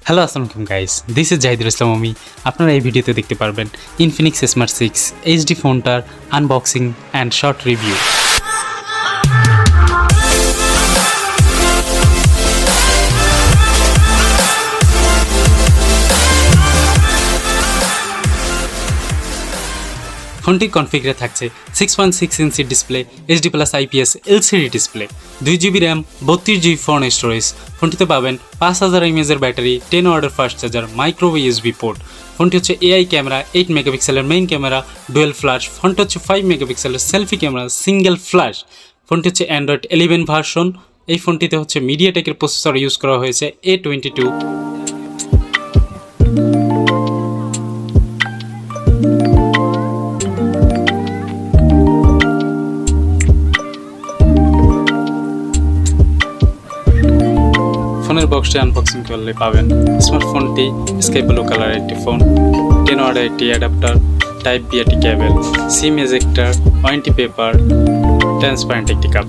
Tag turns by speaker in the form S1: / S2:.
S1: Hello আসসালামু আলাইকুম guys, this is Zahidul Islam. আমি আপনারা এই ভিডিওতে দেখতে পারবেন ইনফিনিক্স স্মার্ট 6 এইচডি ফোনটার আনবক্সিং অ্যান্ড শর্ট রিভিউ। ফোনটি কনফিগারে থাকছে 6.6 inch display, HD plus IPS LCD display, 2GB RAM, 32GB phone storage. ফোনটিতে পাবেন 5000 mAh ব্যাটারি, 10 ওয়াটের fast charger, micro USB port. ফোনটি হচ্ছে এআই ক্যামেরা, 8 মেগাপিক্সেলের মেইন ক্যামেরা, ডুয়েল ফ্ল্যাশ। ফোনটি হচ্ছে 5 মেগাপিক্সেলের সেলফি ক্যামেরা, সিঙ্গেল ফ্ল্যাশ। ফোনটি হচ্ছে অ্যান্ড্রয়েড 11 ভার্সন। এই ফোনটিতে হচ্ছে মিডিয়াটেকের প্রসেসর ইউজ করা হয়েছে A22। ফোনের বক্সটি আনবক্সিং করলে পাবেন স্মার্টফোনটি স্কাই ব্লু কালারের একটি ফোন, 10 ওয়াটের একটি অ্যাডাপ্টার, টাইপ বি একটি কেবল, সিম এজেক্টর, ওয়ারেন্টি পেপার, ট্রান্সপারেন্ট একটি কাপ।